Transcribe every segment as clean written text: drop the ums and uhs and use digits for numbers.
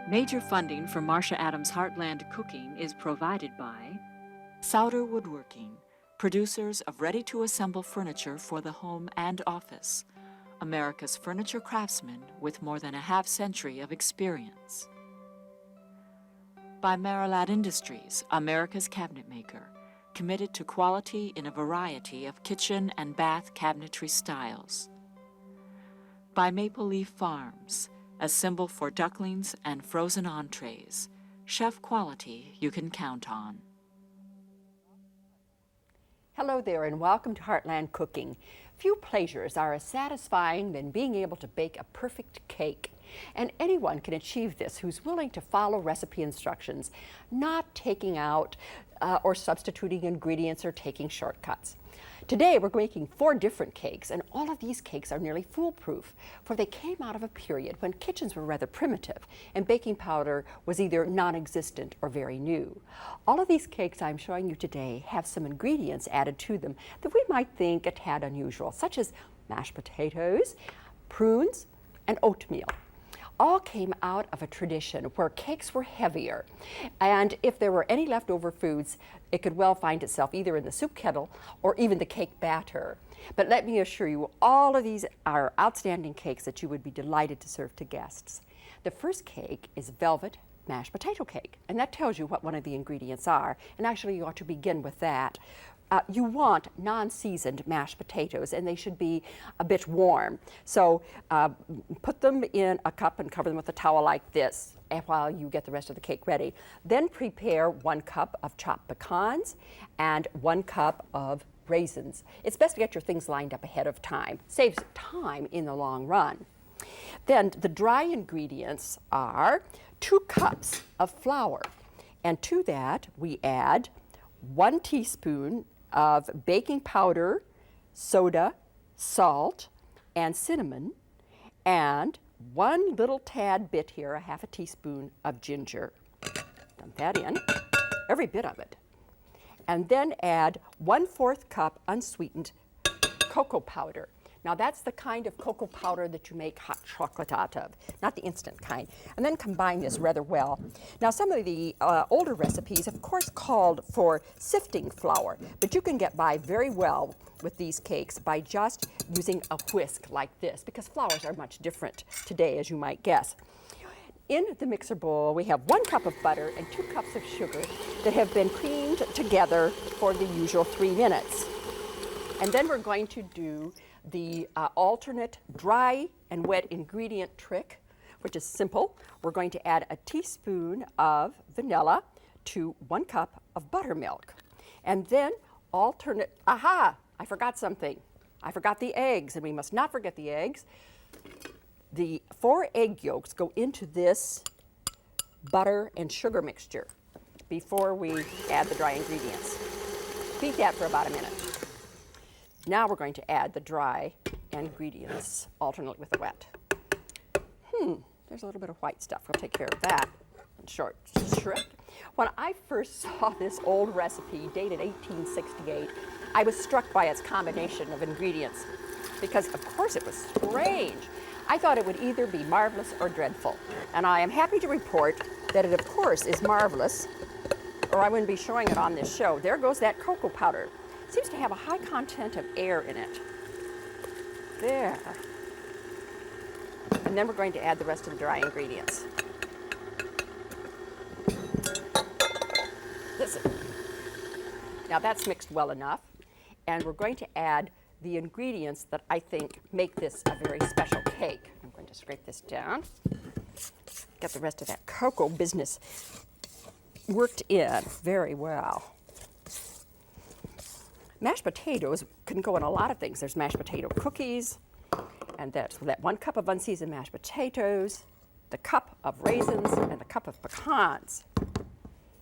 Major funding for Marcia Adams' Heartland Cooking is provided by Souder Woodworking, producers of ready-to-assemble furniture for the home and office, America's furniture craftsmen with more than a half-century of experience. By Marilad Industries, America's cabinet maker, committed to quality in a variety of kitchen and bath cabinetry styles. By Maple Leaf Farms, a symbol for ducklings and frozen entrees, chef quality you can count on. Hello there and welcome to Heartland Cooking. Few pleasures are as satisfying than being able to bake a perfect cake. And anyone can achieve this who's willing to follow recipe instructions, not taking out or substituting ingredients or taking shortcuts. Today we're making 4 different cakes, and all of these cakes are nearly foolproof, for they came out of a period when kitchens were rather primitive and baking powder was either non-existent or very new. All of these cakes I'm showing you today have some ingredients added to them that we might think a tad unusual, such as mashed potatoes, prunes, and oatmeal. All came out of a tradition where cakes were heavier, and if there were any leftover foods, it could well find itself either in the soup kettle or even the cake batter. But let me assure you, all of these are outstanding cakes that you would be delighted to serve to guests. The first cake is velvet mashed potato cake, and that tells you what one of the ingredients are, and actually you ought to begin with that. You want non-seasoned mashed potatoes, and they should be a bit warm. So put them in a cup and cover them with a towel like this while you get the rest of the cake ready. Then prepare 1 cup of chopped pecans and 1 cup of raisins. It's best to get your things lined up ahead of time. Saves time in the long run. Then the dry ingredients are 2 cups of flour, and to that we add 1 teaspoon of baking powder, soda, salt, and cinnamon, and 1 little tad bit here, a half a teaspoon of ginger. Dump that in, every bit of it. And then add 1/4 cup unsweetened cocoa powder. Now that's the kind of cocoa powder that you make hot chocolate out of, not the instant kind. And then combine this rather well. Now some of the older recipes, of course, called for sifting flour, but you can get by very well with these cakes by just using a whisk like this, because flours are much different today, as you might guess. In the mixer bowl, we have 1 cup of butter and 2 cups of sugar that have been creamed together for the usual 3 minutes. And then we're going to do the alternate dry and wet ingredient trick, which is simple. We're going to add a teaspoon of vanilla to 1 cup of buttermilk. And then alternate, I forgot something. I forgot the eggs, and we must not forget the eggs. The 4 egg yolks go into this butter and sugar mixture before we add the dry ingredients. Beat that for about a minute. Now we're going to add the dry ingredients alternately with the wet. There's a little bit of white stuff. We'll take care of that in short shrift. When I first saw this old recipe dated 1868, I was struck by its combination of ingredients because, of course, it was strange. I thought it would either be marvelous or dreadful, and I am happy to report that it, of course, is marvelous, or I wouldn't be showing it on this show. There goes that cocoa powder. Seems to have a high content of air in it. There. And then we're going to add the rest of the dry ingredients. Listen. Now that's mixed well enough, and we're going to add the ingredients that I think make this a very special cake. I'm going to scrape this down, get the rest of that cocoa business worked in very well. Mashed potatoes can go in a lot of things. There's mashed potato cookies, and that's that 1 cup of unseasoned mashed potatoes, the cup of raisins, and the cup of pecans.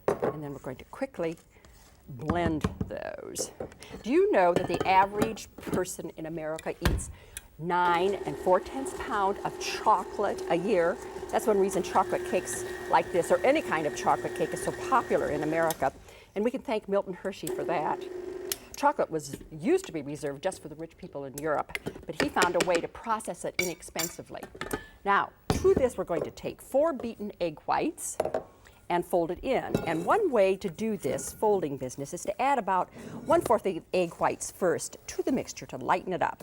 And then we're going to quickly blend those. Do you know that the average person in America eats 9 4/10 pounds of chocolate a year? That's one reason chocolate cakes like this, or any kind of chocolate cake, is so popular in America. And we can thank Milton Hershey for that. Chocolate used to be reserved just for the rich people in Europe, but he found a way to process it inexpensively. Now, to this we're going to take 4 beaten egg whites and fold it in. And one way to do this folding business is to add about 1/4 of the egg whites first to the mixture to lighten it up.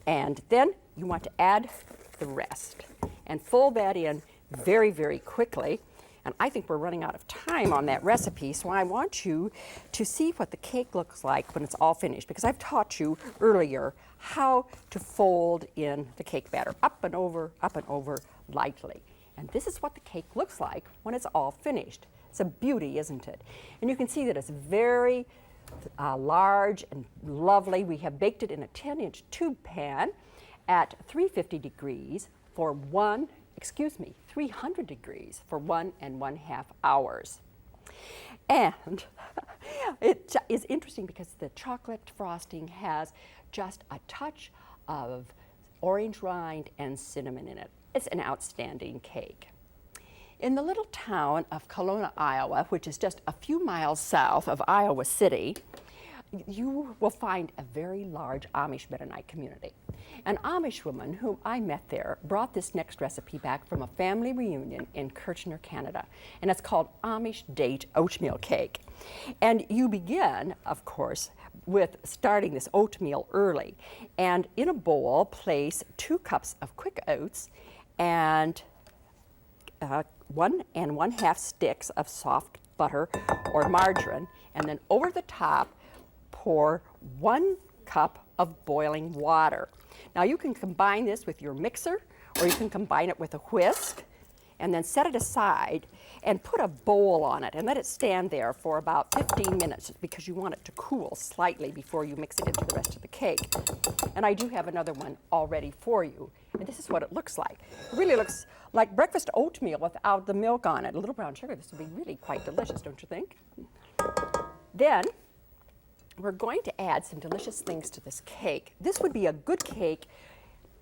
And then you want to add the rest and fold that in very, very quickly. And I think we're running out of time on that recipe, so I want you to see what the cake looks like when it's all finished, because I've taught you earlier how to fold in the cake batter, up and over lightly. And this is what the cake looks like when it's all finished. It's a beauty, isn't it? And you can see that it's very large and lovely. We have baked it in a 10-inch tube pan at 350 degrees for 300 degrees for 1 1/2 hours. And it is interesting because the chocolate frosting has just a touch of orange rind and cinnamon in it. It's an outstanding cake. In the little town of Kelowna, Iowa, which is just a few miles south of Iowa City, you will find a very large Amish Mennonite community. An Amish woman whom I met there brought this next recipe back from a family reunion in Kirchner, Canada, and it's called Amish Date Oatmeal Cake. And you begin, of course, with starting this oatmeal early. And in a bowl, place 2 cups of quick oats and 1 1/2 sticks of soft butter or margarine, and then over the top pour 1 cup of boiling water. Now you can combine this with your mixer, or you can combine it with a whisk, and then set it aside and put a bowl on it and let it stand there for about 15 minutes because you want it to cool slightly before you mix it into the rest of the cake. And I do have another one all ready for you. And this is what it looks like. It really looks like breakfast oatmeal without the milk on it. A little brown sugar. This would be really quite delicious, don't you think? Then we're going to add some delicious things to this cake. This would be a good cake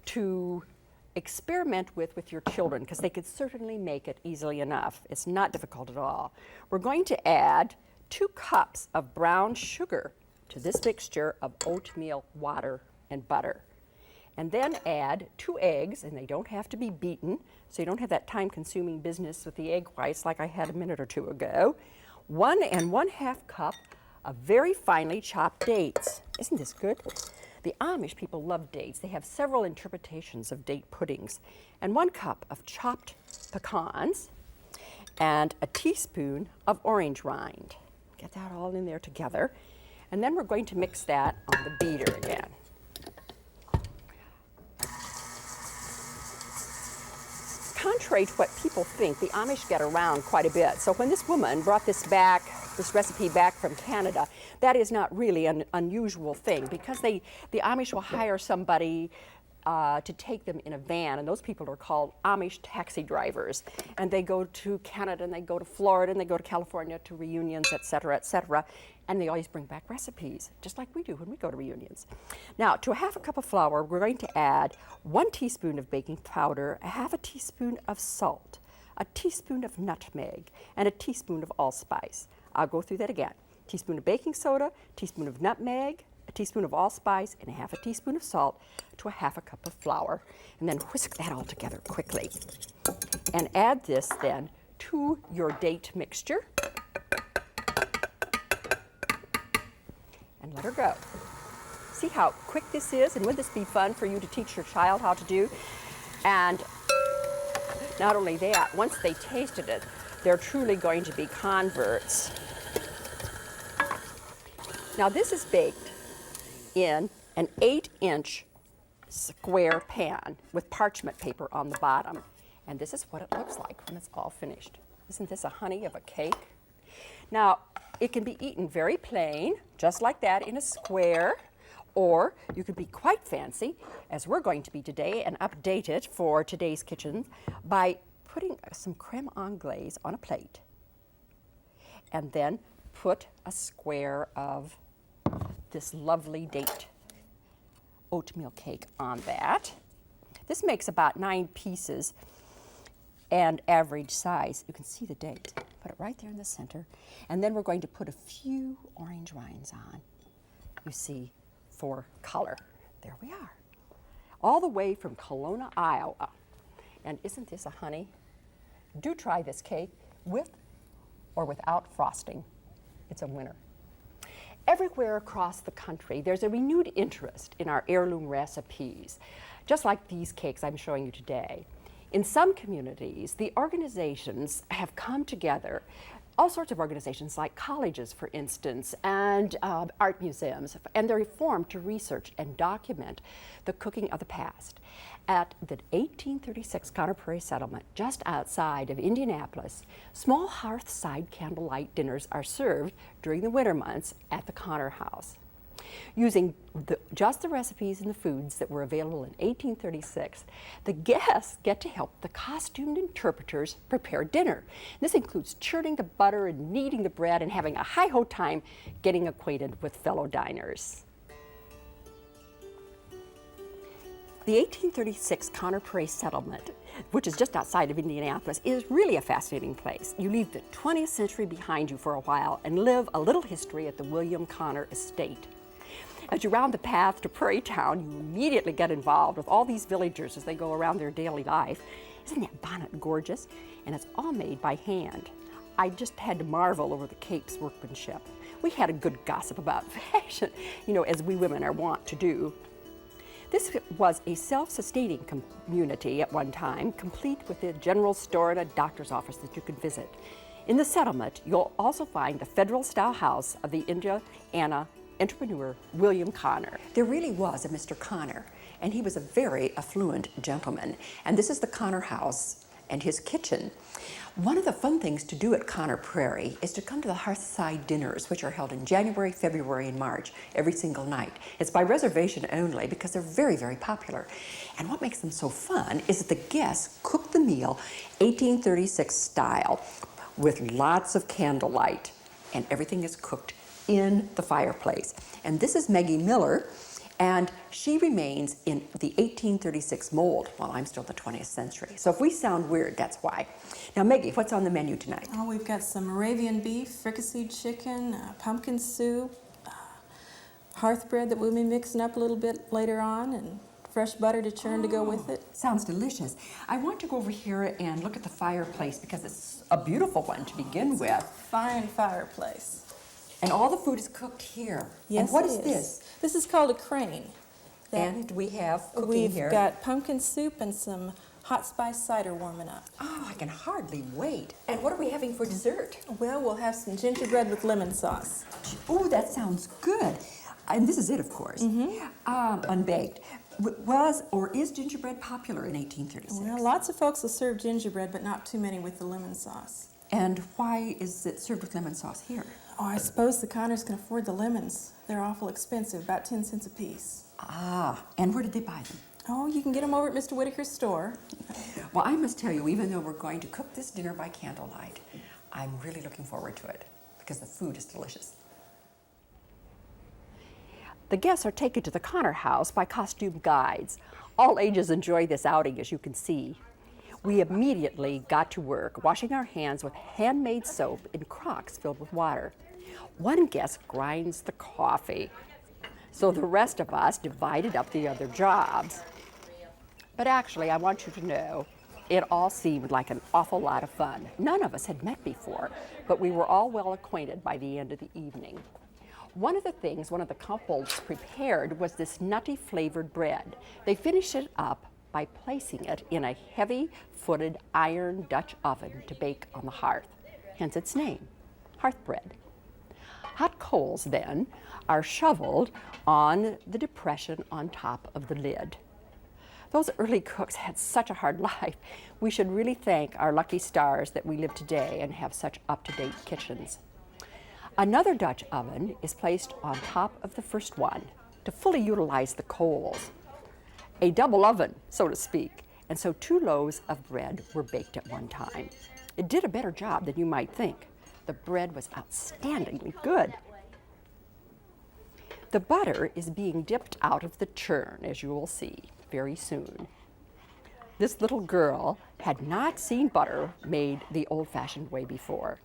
to experiment with your children, because they could certainly make it easily enough. It's not difficult at all. We're going to add 2 cups of brown sugar to this mixture of oatmeal, water, and butter. And then add 2 eggs, and they don't have to be beaten, so you don't have that time-consuming business with the egg whites like I had a minute or two ago. 1 1/2 cup of very finely chopped dates. Isn't this good? The Amish people love dates. They have several interpretations of date puddings. And 1 cup of chopped pecans and a teaspoon of orange rind. Get that all in there together. And then we're going to mix that on the beater again. Contrary to what people think, the Amish get around quite a bit. So when this woman brought this recipe back from Canada, that is not really an unusual thing, because the Amish will hire somebody to take them in a van, and those people are called Amish taxi drivers. And they go to Canada, and they go to Florida, and they go to California to reunions, et cetera, and they always bring back recipes, just like we do when we go to reunions. Now, to a 1/2 cup of flour, we're going to add 1 teaspoon of baking powder, 1/2 teaspoon of salt, a teaspoon of nutmeg, and a teaspoon of allspice. I'll go through that again. Teaspoon of baking soda, teaspoon of nutmeg, a teaspoon of allspice, and 1/2 teaspoon of salt to a 1/2 cup of flour. And then whisk that all together quickly. And add this then to your date mixture. And let her go. See how quick this is? And would this be fun for you to teach your child how to do? And not only that, once they tasted it, they're truly going to be converts. Now this is baked in an 8-inch square pan with parchment paper on the bottom. And this is what it looks like when it's all finished. Isn't this a honey of a cake? Now, it can be eaten very plain, just like that, in a square, or you could be quite fancy, as we're going to be today, and update it for today's kitchen by putting some creme anglaise on a plate, and then put a square of this lovely date oatmeal cake on that. This makes about 9 pieces and average size. You can see the date. Put it right there in the center. And then we're going to put a few orange rinds on, you see, for color. There we are. All the way from Kelowna, Iowa. And isn't this a honey? Do try this cake with or without frosting. It's a winner. Everywhere across the country, there's a renewed interest in our heirloom recipes, just like these cakes I'm showing you today. In some communities, the organizations have come together, all sorts of organizations like colleges, for instance, and art museums, and they're formed to research and document the cooking of the past. At the 1836 Conner Prairie settlement, just outside of Indianapolis, small Hearthside candlelight dinners are served during the winter months at the Conner House. Using just the recipes and the foods that were available in 1836, the guests get to help the costumed interpreters prepare dinner. This includes churning the butter and kneading the bread and having a hi-ho time getting acquainted with fellow diners. The 1836 Conner Prairie settlement, which is just outside of Indianapolis, is really a fascinating place. You leave the 20th century behind you for a while and live a little history at the William Conner estate. As you round the path to Prairie Town, you immediately get involved with all these villagers as they go around their daily life. Isn't that bonnet gorgeous? And it's all made by hand. I just had to marvel over the cape's workmanship. We had a good gossip about fashion, as we women are wont to do. This was a self-sustaining community at one time, complete with a general store and a doctor's office that you could visit. In the settlement, you'll also find the federal-style house of the Indiana entrepreneur William Conner. There really was a Mr. Conner, and he was a very affluent gentleman. And this is the Conner house and his kitchen. One of the fun things to do at Conner Prairie is to come to the Hearthside dinners, which are held in January, February, and March, every single night. It's by reservation only because they're very, very popular. And what makes them so fun is that the guests cook the meal 1836 style with lots of candlelight, and everything is cooked in the fireplace. And this is Maggie Miller, and she remains in the 1836 mold while I'm still in the 20th century. So if we sound weird, that's why. Now, Maggie, what's on the menu tonight? Oh, we've got some Moravian beef, fricasseed chicken, pumpkin soup, hearth bread that we'll be mixing up a little bit later on, and fresh butter to churn to go with it. Sounds delicious. I want to go over here and look at the fireplace because it's a beautiful one to begin with. Fine fireplace. And all the food is cooked here. Yes, and what is this? This is called a crane. And we have cooking We've here. got pumpkin soup and some hot spice cider warming up. Oh, I can hardly wait. And what are we having for dessert? Well, we'll have some gingerbread with lemon sauce. Oh, that sounds good. And this is it, of course. Unbaked. Was or is gingerbread popular in 1836? Well, lots of folks will serve gingerbread, but not too many with the lemon sauce. And why is it served with lemon sauce here? Oh, I suppose the Conners can afford the lemons. They're awful expensive, about 10 cents a piece. Ah, and where did they buy them? Oh, you can get them over at Mr. Whitaker's store. Well, I must tell you, even though we're going to cook this dinner by candlelight, I'm really looking forward to it because the food is delicious. The guests are taken to the Conner house by costume guides. All ages enjoy this outing, as you can see. We immediately got to work, washing our hands with handmade soap in crocks filled with water. One guest grinds the coffee, so the rest of us divided up the other jobs. But actually, I want you to know, it all seemed like an awful lot of fun. None of us had met before, but we were all well acquainted by the end of the evening. One of the things one of the couples prepared was this nutty flavored bread. They finished it up by placing it in a heavy-footed iron Dutch oven to bake on the hearth, hence its name, hearth bread. Hot coals, then, are shoveled on the depression on top of the lid. Those early cooks had such a hard life. We should really thank our lucky stars that we live today and have such up-to-date kitchens. Another Dutch oven is placed on top of the first one to fully utilize the coals. A double oven, so to speak, and so 2 loaves of bread were baked at one time. It did a better job than you might think. The bread was outstandingly good. The butter is being dipped out of the churn, as you will see very soon. This little girl had not seen butter made the old-fashioned way before.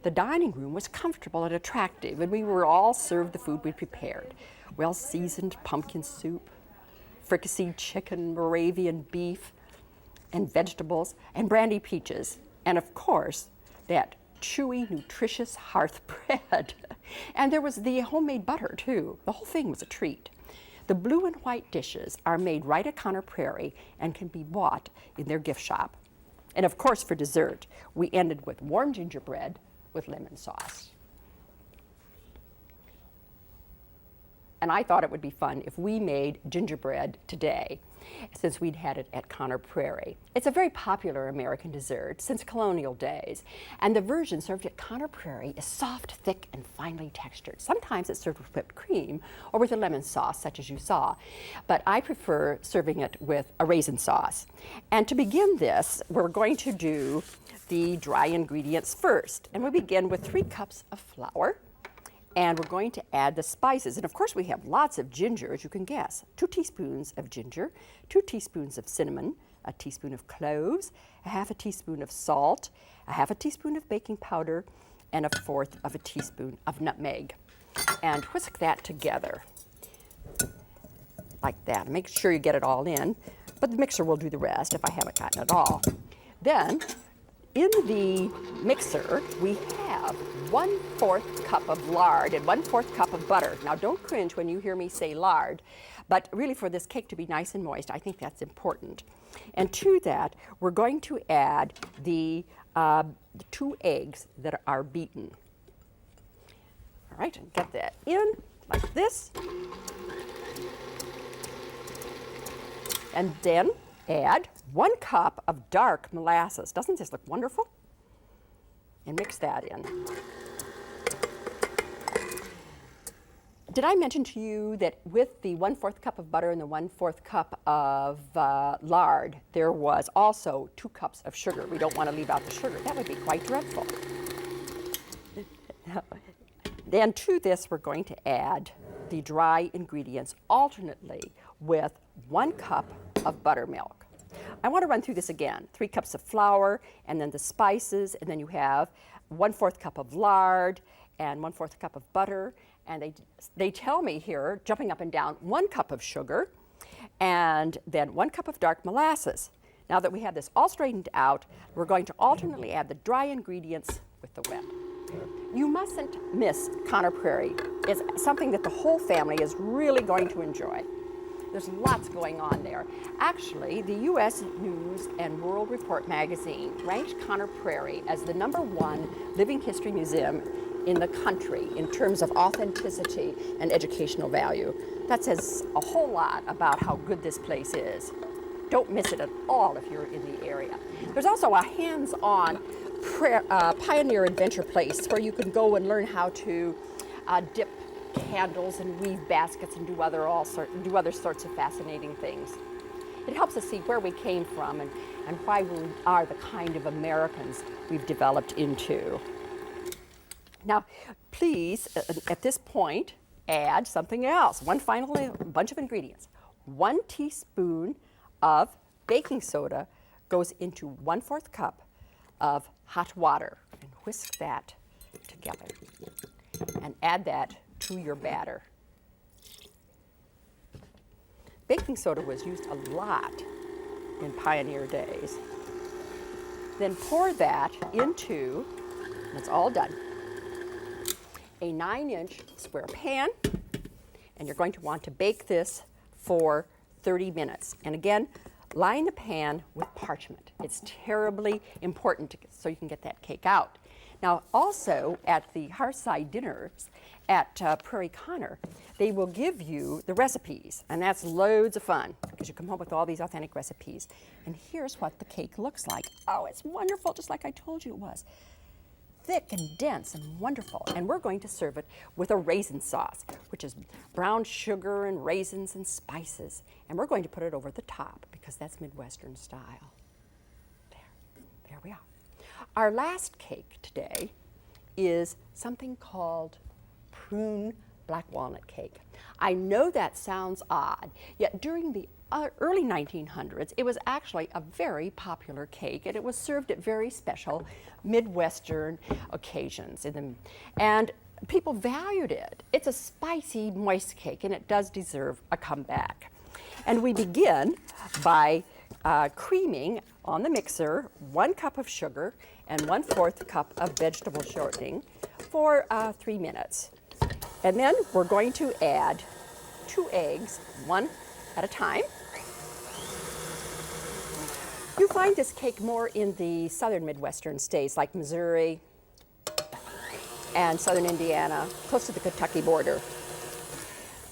The dining room was comfortable and attractive, and we were all served the food we prepared. Well-seasoned pumpkin soup, fricasseed chicken, Moravian beef, and vegetables, and brandy peaches, and of course, that chewy, nutritious hearth bread. And there was the homemade butter, too. The whole thing was a treat. The blue and white dishes are made right at Conner Prairie and can be bought in their gift shop. And of course, for dessert, we ended with warm gingerbread with lemon sauce. And I thought it would be fun if we made gingerbread today, since we'd had it at Conner Prairie. It's a very popular American dessert since colonial days, and the version served at Conner Prairie is soft, thick, and finely textured. Sometimes it's served with whipped cream or with a lemon sauce, such as you saw, but I prefer serving it with a raisin sauce. And to begin this, we're going to do the dry ingredients first, and we begin with 3 cups of flour. And we're going to add the spices. And of course, we have lots of ginger, as you can guess. 2 teaspoons of ginger, 2 teaspoons of cinnamon, a teaspoon of cloves, a half a teaspoon of salt, a half a teaspoon of baking powder, and a 1/4 of a teaspoon of nutmeg. And whisk that together like that. Make sure you get it all in, but the mixer will do the rest if I haven't gotten it all. Then, in the mixer, we have 1/4 cup of lard and 1/4 cup of butter. Now, don't cringe when you hear me say lard, but really for this cake to be nice and moist, I think that's important. And to that, we're going to add the 2 eggs that are beaten. All right, and get that in like this. And then add 1 cup of dark molasses. Doesn't this look wonderful? And mix that in. Did I mention to you that with the 1/4 cup of butter and the 1/4 cup of lard, there was also 2 cups of sugar? We don't want to leave out the sugar. That would be quite dreadful. Then to this, we're going to add the dry ingredients alternately with 1 cup of buttermilk. I want to run through this again. 3 cups of flour, and then the spices, and then you have 1/4 cup of lard and 1/4 cup of butter. And they tell me here, jumping up and down, 1 cup of sugar, and then 1 cup of dark molasses. Now that we have this all straightened out, we're going to alternately add the dry ingredients with the wet. You mustn't miss Conner Prairie. It's something that the whole family is really going to enjoy. There's lots going on there. Actually, the U.S. News and World Report magazine ranked Conner Prairie as the #1 living history museum in the country in terms of authenticity and educational value. That says a whole lot about how good this place is. Don't miss it at all if you're in the area. There's also a hands-on pioneer adventure place where you can go and learn how to dip candles and weave baskets and do other sorts of fascinating things. It helps us see where we came from and why we are the kind of Americans we've developed into. Now, please, at this point, add something else. One final bunch of ingredients. 1 teaspoon of baking soda goes into 1/4 cup of hot water. And whisk that together. And add that to your batter. Baking soda was used a lot in pioneer days. Then pour that into, and it's all done, a 9-inch square pan, and you're going to want to bake this for 30 minutes. And again, line the pan with parchment. It's terribly important so you can get that cake out. Now, also at the Hearthside dinners at Prairie Conner, they will give you the recipes, and that's loads of fun because you come home with all these authentic recipes. And here's what the cake looks like. Oh, it's wonderful, just like I told you it was. Thick and dense and wonderful. And we're going to serve it with a raisin sauce, which is brown sugar and raisins and spices. And we're going to put it over the top because that's Midwestern style. There we are. Our last cake today is something called Prune black walnut cake. I know that sounds odd, yet during the early 1900s, it was actually a very popular cake, and it was served at very special Midwestern occasions. And people valued it. It's a spicy, moist cake, and it does deserve a comeback. And we begin by creaming on the mixer 1 cup of sugar and 1/4 cup of vegetable shortening for 3 minutes. And then we're going to add 2 eggs, 1 at a time. You find this cake more in the southern Midwestern states like Missouri and southern Indiana, close to the Kentucky border.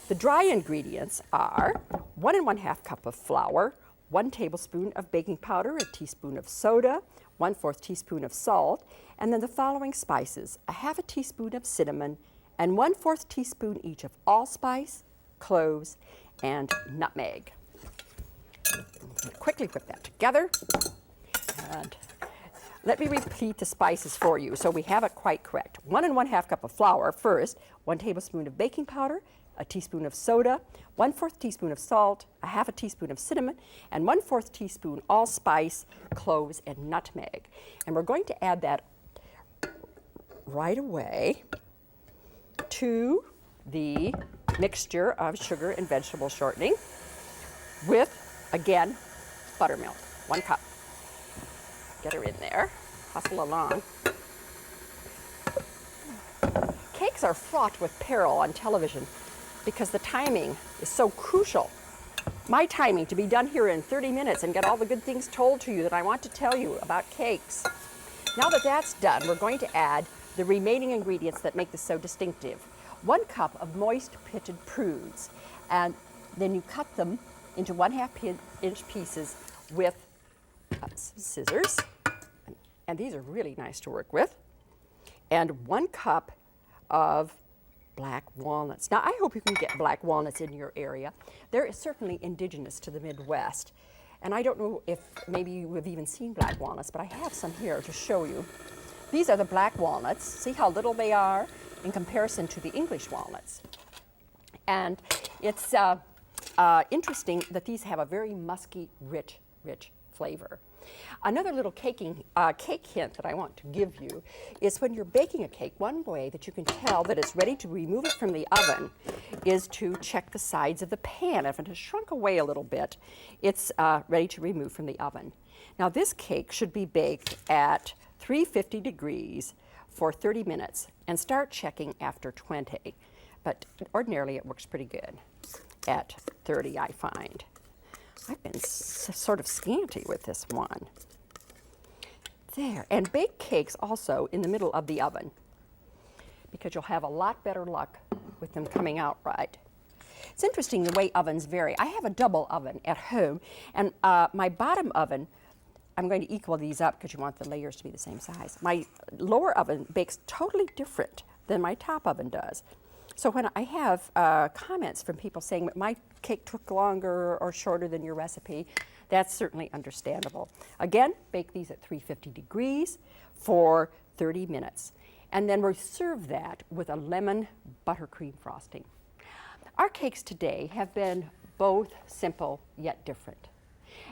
The dry ingredients are 1 1/2 cup of flour, 1 tablespoon of baking powder, a teaspoon of soda, 1/4 teaspoon of salt, and then the following spices: 1/2 teaspoon of cinnamon, and 1/4 teaspoon each of allspice, cloves, and nutmeg. Quickly whip that together. And let me repeat the spices for you so we have it quite correct. 1 1/2 cup of flour first, 1 tablespoon of baking powder, a teaspoon of soda, 1/4 teaspoon of salt, 1/2 teaspoon of cinnamon, and 1/4 teaspoon allspice, cloves, and nutmeg. And we're going to add that right away to the mixture of sugar and vegetable shortening with, again, buttermilk, 1 cup. Get her in there, hustle along. Cakes are fraught with peril on television because the timing is so crucial. My timing to be done here in 30 minutes and get all the good things told to you that I want to tell you about cakes. Now that that's done, we're going to add the remaining ingredients that make this so distinctive. 1 cup of moist pitted prunes, and then you cut them into 1/2 inch pieces with some scissors, and these are really nice to work with, and 1 cup of black walnuts. Now, I hope you can get black walnuts in your area. They're certainly indigenous to the Midwest, and I don't know if maybe you have even seen black walnuts, but I have some here to show you. These are the black walnuts. See how little they are in comparison to the English walnuts. And it's interesting that these have a very musky, rich flavor. Another little cake hint that I want to give you is when you're baking a cake, one way that you can tell that it's ready to remove it from the oven is to check the sides of the pan. If it has shrunk away a little bit, it's ready to remove from the oven. Now, this cake should be baked at 350 degrees for 30 minutes and start checking after 20. But ordinarily it works pretty good at 30, I find. I've been sort of scanty with this one. There, and bake cakes also in the middle of the oven because you'll have a lot better luck with them coming out right. It's interesting the way ovens vary. I have a double oven at home, and my bottom oven, I'm going to equal these up because you want the layers to be the same size. My lower oven bakes totally different than my top oven does. So when I have comments from people saying that my cake took longer or shorter than your recipe, that's certainly understandable. Again, bake these at 350 degrees for 30 minutes. And then we serve that with a lemon buttercream frosting. Our cakes today have been both simple yet different.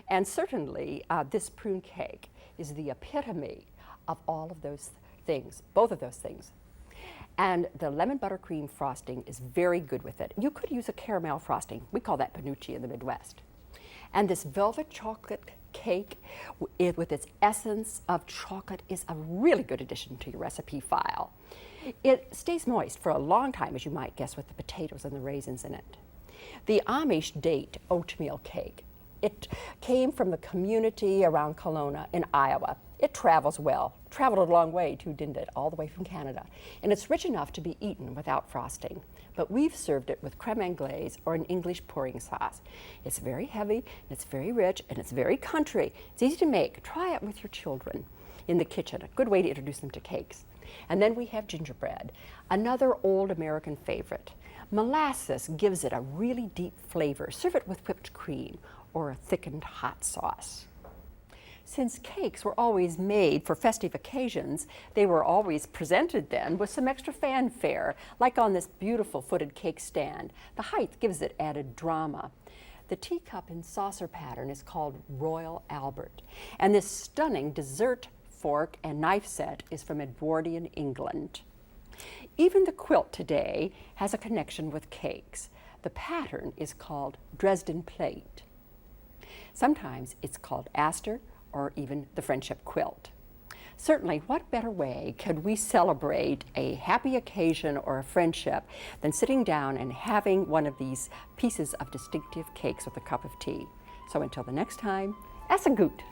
And certainly this prune cake is the epitome of all of those things, both of those things. And the lemon buttercream frosting is very good with it. You could use a caramel frosting. We call that panucci in the Midwest. And this velvet chocolate cake with its essence of chocolate is a really good addition to your recipe file. It stays moist for a long time, as you might guess, with the potatoes and the raisins in it. The Amish date oatmeal cake. It came from the community around Kelowna in Iowa. It travels well. Traveled a long way too, didn't it? All the way from Canada. And it's rich enough to be eaten without frosting. But we've served it with creme anglaise or an English pouring sauce. It's very heavy, and it's very rich, and it's very country. It's easy to make. Try it with your children in the kitchen. A good way to introduce them to cakes. And then we have gingerbread, another old American favorite. Molasses gives it a really deep flavor. Serve it with whipped cream or a thickened hot sauce. Since cakes were always made for festive occasions, they were always presented then with some extra fanfare, like on this beautiful footed cake stand. The height gives it added drama. The teacup and saucer pattern is called Royal Albert, and this stunning dessert fork and knife set is from Edwardian England. Even the quilt today has a connection with cakes. The pattern is called Dresden plate. Sometimes it's called Astor or even the friendship quilt. Certainly, what better way could we celebrate a happy occasion or a friendship than sitting down and having one of these pieces of distinctive cakes with a cup of tea? So until the next time, ess a goot,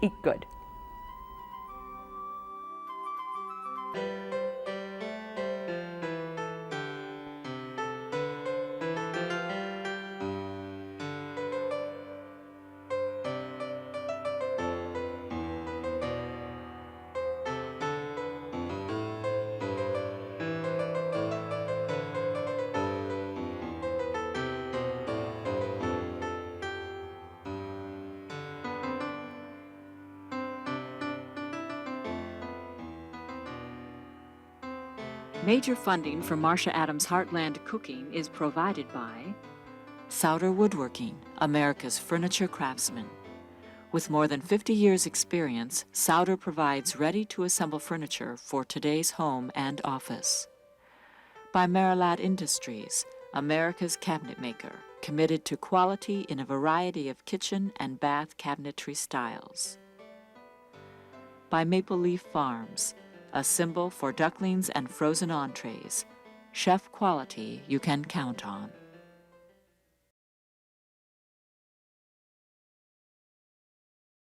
eat good. Major funding for Marcia Adams' Heartland Cooking is provided by Souder Woodworking, America's furniture craftsman. With more than 50 years' experience, Souder provides ready-to-assemble furniture for today's home and office. By Marilad Industries, America's cabinet maker, committed to quality in a variety of kitchen and bath cabinetry styles. By Maple Leaf Farms, a symbol for ducklings and frozen entrees, chef quality you can count on.